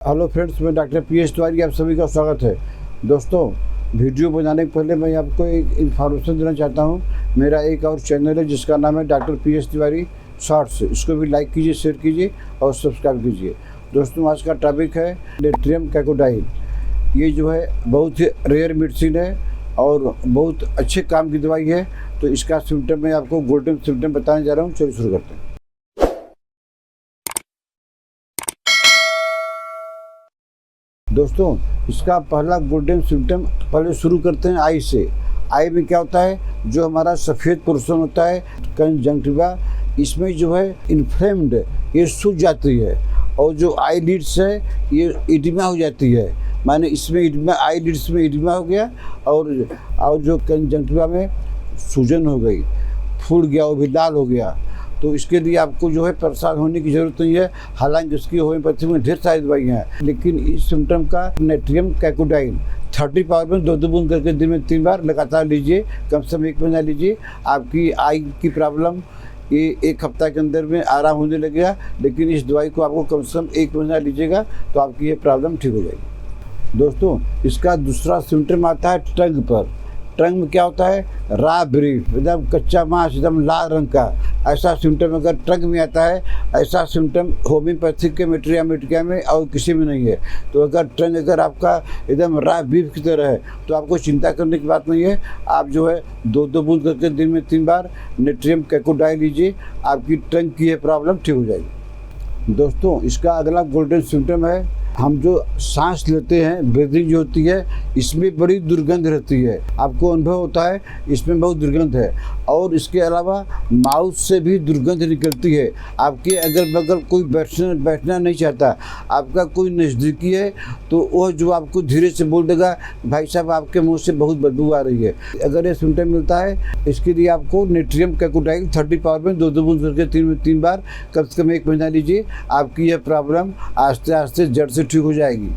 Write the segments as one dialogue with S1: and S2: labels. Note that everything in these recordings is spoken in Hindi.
S1: हेलो फ्रेंड्स, मैं डॉक्टर पीएस तिवारी, आप सभी का स्वागत है। दोस्तों, वीडियो बनाने के पहले मैं आपको एक इन्फॉर्मेशन देना चाहता हूं। मेरा एक और चैनल है जिसका नाम है डॉक्टर पीएस तिवारी शॉर्ट्स। इसको भी लाइक कीजिए, शेयर कीजिए और सब्सक्राइब कीजिए। दोस्तों, आज का टॉपिक है नेट्रियम कैकोडाइन। ये जो है बहुत ही रेयर मेडिसिन है और बहुत अच्छे काम की दवाई है। तो इसका सिम्टम मैं आपको गोल्डन सिम्टम बताने जा रहा हूँ। चलिए शुरू करते हैं। दोस्तों, इसका पहला गोल्डन सिम्टम पहले शुरू करते हैं आई से। आई में क्या होता है, जो हमारा सफ़ेद पोर्शन होता है कंजंक्टिवा, इसमें जो है इन्फ्लेम्ड, ये सूज जाती है और जो आई लिड्स है ये इडिमा हो जाती है। माने इसमें इडिमा, आई लिड्स में इडिमा हो गया और जो कंजंक्टिवा में सूजन हो गई, फूल गया, वो भी लाल हो गया। तो इसके लिए आपको जो है परेशान होने की ज़रूरत नहीं है। हालांकि इसकी होम्योपैथी में ढेर सारी दवाइयाँ हैं, लेकिन इस सिम्टम का नेट्रियम कैकोडाइन 30 पावर में 2 बूंद करके दिन में 3 बार लगातार लीजिए। कम से कम 1 महीना लीजिए। आपकी आई की प्रॉब्लम ये 1 हफ्ता के अंदर में आराम होने लगेगा। लेकिन इस दवाई को आपको कम से कम 1 महीना लीजिएगा तो आपकी ये प्रॉब्लम ठीक हो जाएगी। दोस्तों, इसका दूसरा सिम्टम आता है टंग पर। टंग में क्या होता है, रा ब्रीफ, एकदम कच्चा मांस, एकदम लाल रंग का, ऐसा सिम्टम अगर टंग में आता है, ऐसा सिम्टम होम्योपैथिक के मेट्रिया में और किसी में नहीं है। तो अगर टंग अगर आपका एकदम रा ब्रीफ की तरह है तो आपको चिंता करने की बात नहीं है। आप जो है 2 बूंद करके दिन में 3 बार नेट्रियम कैकोडाइन लीजिए, आपकी टंग की ये प्रॉब्लम ठीक हो जाएगी। दोस्तों, इसका अगला गोल्डन सिम्टम है, हम जो सांस लेते हैं, ब्रीदिंग जो होती है, इसमें बड़ी दुर्गंध रहती है। आपको अनुभव होता है इसमें बहुत दुर्गंध है। और इसके अलावा माउथ से भी दुर्गंध निकलती है। आपके अगल बगल कोई बैठना नहीं चाहता, आपका कोई नज़दीकी है तो वह जो आपको धीरे से बोल देगा, भाई साहब आपके मुंह से बहुत बदबू आ रही है। अगर ये सिम्टम मिलता है, इसके लिए आपको नेट्रियम कैकोडाइन 30 पावर में 2 बूंद करके 3 बार कम से कम 1 महीना लीजिए। आपकी यह प्रॉब्लम आस्ते आस्ते जड़ से ठीक हो जाएगी।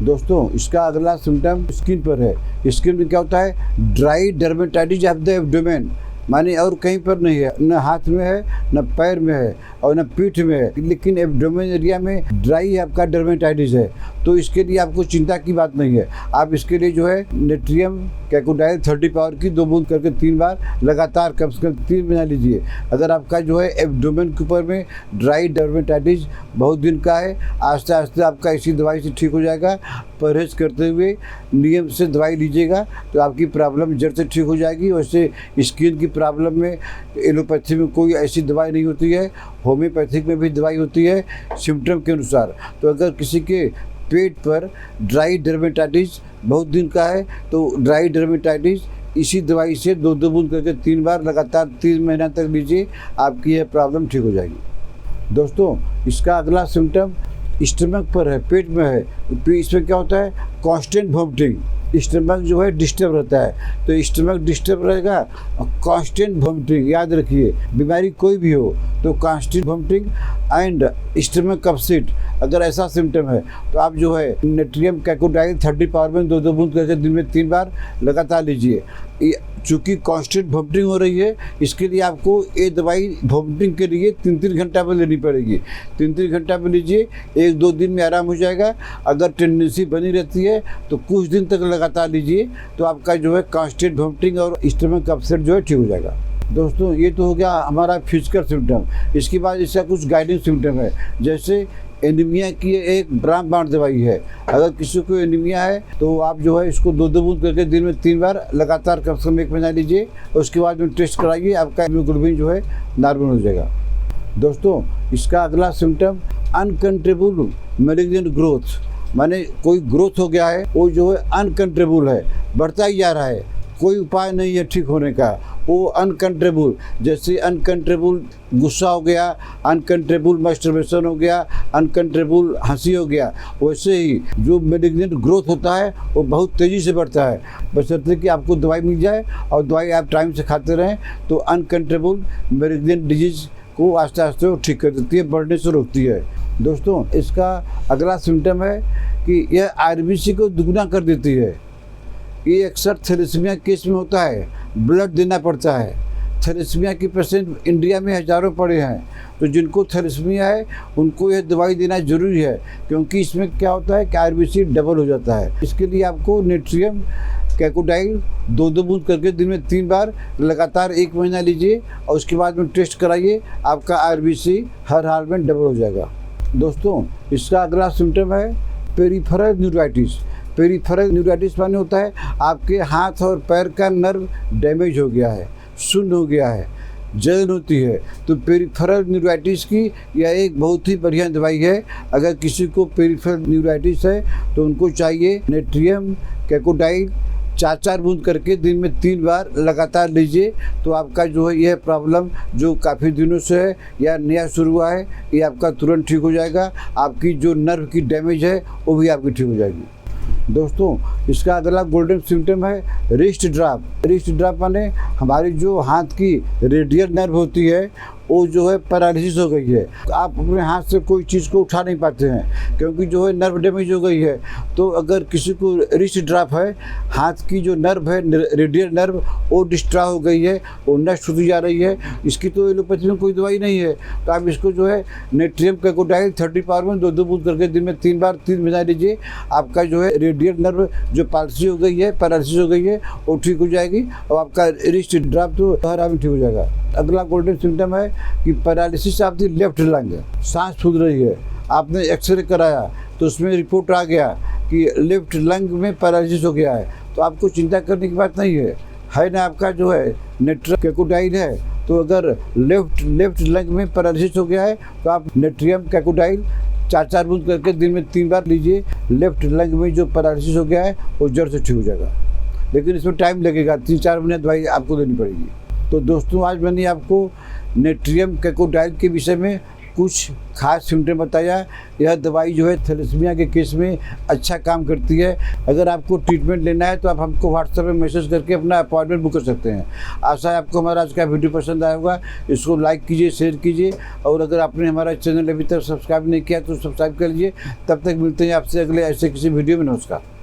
S1: दोस्तों, इसका अगला सिम्टम स्किन पर है। स्किन में क्या होता है, dry dermatitis of the abdomen, माने और कहीं पर नहीं है, न हाथ में है, न पैर में है और न पीठ में है, लेकिन एब्डोमेन एरिया में ड्राई आपका डर्मेटाइटिस है। तो इसके लिए आपको चिंता की बात नहीं है। आप इसके लिए जो है नेट्रियम कैकोडाइन 30 पावर की 2 बूंद करके 3 बार लगातार कम से कम 3 महीना लीजिए। अगर आपका जो है एब्डोमेन के ऊपर में ड्राई डर्मेटाइटिस बहुत दिन का है, आस्ते आस्ते आपका इसी दवाई से ठीक हो जाएगा। परहेज करते हुए नियम से दवाई लीजिएगा तो आपकी प्रॉब्लम जड़ से ठीक हो जाएगी। वैसे स्किन की प्रॉब्लम में एलोपैथी में कोई ऐसी दवाई नहीं होती है, होम्योपैथिक में भी दवाई होती है सिम्टम के अनुसार। तो अगर किसी के पेट पर ड्राई डर्मेटाइटिस बहुत दिन का है तो ड्राई डर्मेटाइटिस इसी दवाई से 2 बूंद करके 3 बार लगातार 3 महीना तक लीजिए, आपकी यह प्रॉब्लम ठीक हो जाएगी। दोस्तों, इसका अगला सिम्टम स्टमक पर है, पेट में है। इसमें क्या होता है, कांस्टेंट वोमिटिंग। स्टमक जो है डिस्टर्ब रहता है, तो स्टमक डिस्टर्ब रहेगा, कांस्टेंट वोमिटिंग। याद रखिए, बीमारी कोई भी हो तो constant vomiting and stomach upset, अगर ऐसा सिम्टम है तो आप जो है नेट्रियम कैकोडाइन 30 पावर में 2 बूंद करके दिन में 3 बार लगातार लीजिए। चूँकि कांस्टेंट वोमिटिंग हो रही है, इसके लिए आपको ये दवाई वोमिटिंग के लिए 3-3 घंटा में लेनी पड़ेगी। 3-3 घंटा में लीजिए, 1-2 दिन में आराम हो जाएगा। अगर टेंडेंसी बनी रहती है तो कुछ दिन तक लगातार लीजिए, तो आपका जो है कांस्टेंट वोमिटिंग और स्टमक अपसेट जो है ठीक हो जाएगा। दोस्तों, ये तो हो गया हमारा फिजिकल सिम्टम। इसके बाद इसका कुछ गाइडिंग सिम्टम है, जैसे एनीमिया की एक ब्राह्मण दवाई है। अगर किसी को एनीमिया है तो आप जो है इसको 2 बूंद करके दिन में 3 बार लगातार कम से कम 1 महीना लीजिए। उसके बाद में टेस्ट कराइए, आपका हीमोग्लोबिन जो है नॉर्मल हो जाएगा। दोस्तों, इसका अगला सिम्टम अनकंट्रोलेबल मैलिग्नेंट ग्रोथ, माने कोई ग्रोथ हो गया है, वो जो है अनकंट्रोलेबल है, बढ़ता ही जा रहा है, कोई उपाय नहीं है ठीक होने का। वो अनकंट्रोलेबल, जैसे अनकंट्रोलेबल गुस्सा हो गया, अनकंट्रोलेबल मास्टरबेशन हो गया, अनकंट्रोलेबल हंसी हो गया, वैसे ही जो मैलिग्नेंट ग्रोथ होता है वो बहुत तेज़ी से बढ़ता है। बशर्ते कि आपको दवाई मिल जाए और दवाई आप टाइम से खाते रहें, तो अनकंट्रोलेबल मैलिग्नेंट डिजीज़ को आस्ते आस्ते वो ठीक कर देती है, बढ़ने से रोकती है। दोस्तों, इसका अगला सिम्टम है कि यह आरबीसी को दुगना कर देती है। ये अक्सर थैलेसीमिया केस में होता है, ब्लड देना पड़ता है। थैलेसीमिया के पेशेंट इंडिया में हज़ारों पड़े हैं। तो जिनको थैलेसीमिया है उनको यह दवाई देना ज़रूरी है, क्योंकि इसमें क्या होता है कि आरबीसी डबल हो जाता है। इसके लिए आपको नेट्रियम कैकोडाइल 2-2 बूंद करके दिन में 3 बार लगातार 1 महीना लीजिए और उसके बाद में टेस्ट कराइए। आपका आरबीसी हर हाल में डबल हो जाएगा। दोस्तों, इसका अगला सिम्टम है पेरिफेरल न्यूराइटिस। पेरिफेरल न्यूराइटिस माने होता है आपके हाथ और पैर का नर्व डैमेज हो गया है, शून्य हो गया है, जलन होती है। तो पेरिफेरल न्यूराइटिस की यह एक बहुत ही बढ़िया दवाई है। अगर किसी को पेरिफेरल न्यूराइटिस है तो उनको चाहिए नेट्रियम कैकोडाइल 4-4 बूंद करके दिन में 3 बार लगातार लीजिए। तो आपका जो है यह प्रॉब्लम जो काफ़ी दिनों से है या नया शुरू हुआ है, ये आपका तुरंत ठीक हो जाएगा। आपकी जो नर्व की डैमेज है वो भी आपकी ठीक हो जाएगी। दोस्तों, इसका अगला गोल्डन सिम्टम है रिस्ट ड्रॉप। रिस्ट ड्रॉप माने हमारी जो हाथ की रेडियल नर्व होती है वो जो है पैरालिसिस हो गई है। आप अपने हाथ से कोई चीज़ को उठा नहीं पाते हैं, क्योंकि जो है नर्व डैमेज हो गई है। तो अगर किसी को रिस्ट ड्रॉप है, हाथ की जो नर्व है रेडियल नर्व वो डिस्ट्रॉय हो गई है, वो नष्ट होती जा रही है, इसकी तो एलोपैथी में कोई दवाई नहीं है। तो आप इसको जो है नेट्रियम कैकोडाइल 30 पावर में 2-2 बूंद करके दिन में 3 बार 3 महीना लीजिए। आपका जो है रेडियल नर्व जो पालसी हो गई है, पैरालिसिस हो गई है, वो ठीक हो जाएगी और आपका रिस्ट ड्रॉप तो हर हाल में ठीक हो जाएगा। अगला गोल्डन सिम्टम है कि paralysis of the left lung, सांस फूल रही है। आपने एक्सरे कराया तो उसमें रिपोर्ट आ गया कि लेफ्ट लंग में पैरालिसिस हो गया है। तो आपको चिंता करने की बात नहीं है ना। आपका जो है नेट्रियम कैकोडाइल है, तो अगर लेफ्ट लंग में पैरालिसिस हो गया है तो आप नेट्रियम कैकोडाइल 4-4 बूंद करके दिन में 3 बार लीजिए। लेफ्ट लंग में जो पैरालिसिस हो गया है वो जड़ से ठीक हो जाएगा, लेकिन इसमें टाइम लगेगा, 3-4 महीने दवाई आपको देनी पड़ेगी। तो दोस्तों, आज मैंने आपको नेट्रियम कैकोडाइल के विषय में कुछ खास सिम्टम बताया। यह दवाई जो है थैलेसीमिया के केस में अच्छा काम करती है। अगर आपको ट्रीटमेंट लेना है तो आप हमको व्हाट्सएप में मैसेज करके अपना अपॉइंटमेंट बुक कर सकते हैं। आशा है आपको हमारा आज का वीडियो पसंद आया होगा। इसको लाइक कीजिए, शेयर कीजिए, और अगर आपने हमारा चैनल अभी तक सब्सक्राइब नहीं किया तो सब्सक्राइब कर लीजिए। तब तक मिलते हैं आपसे अगले ऐसे किसी वीडियो में। नमस्कार।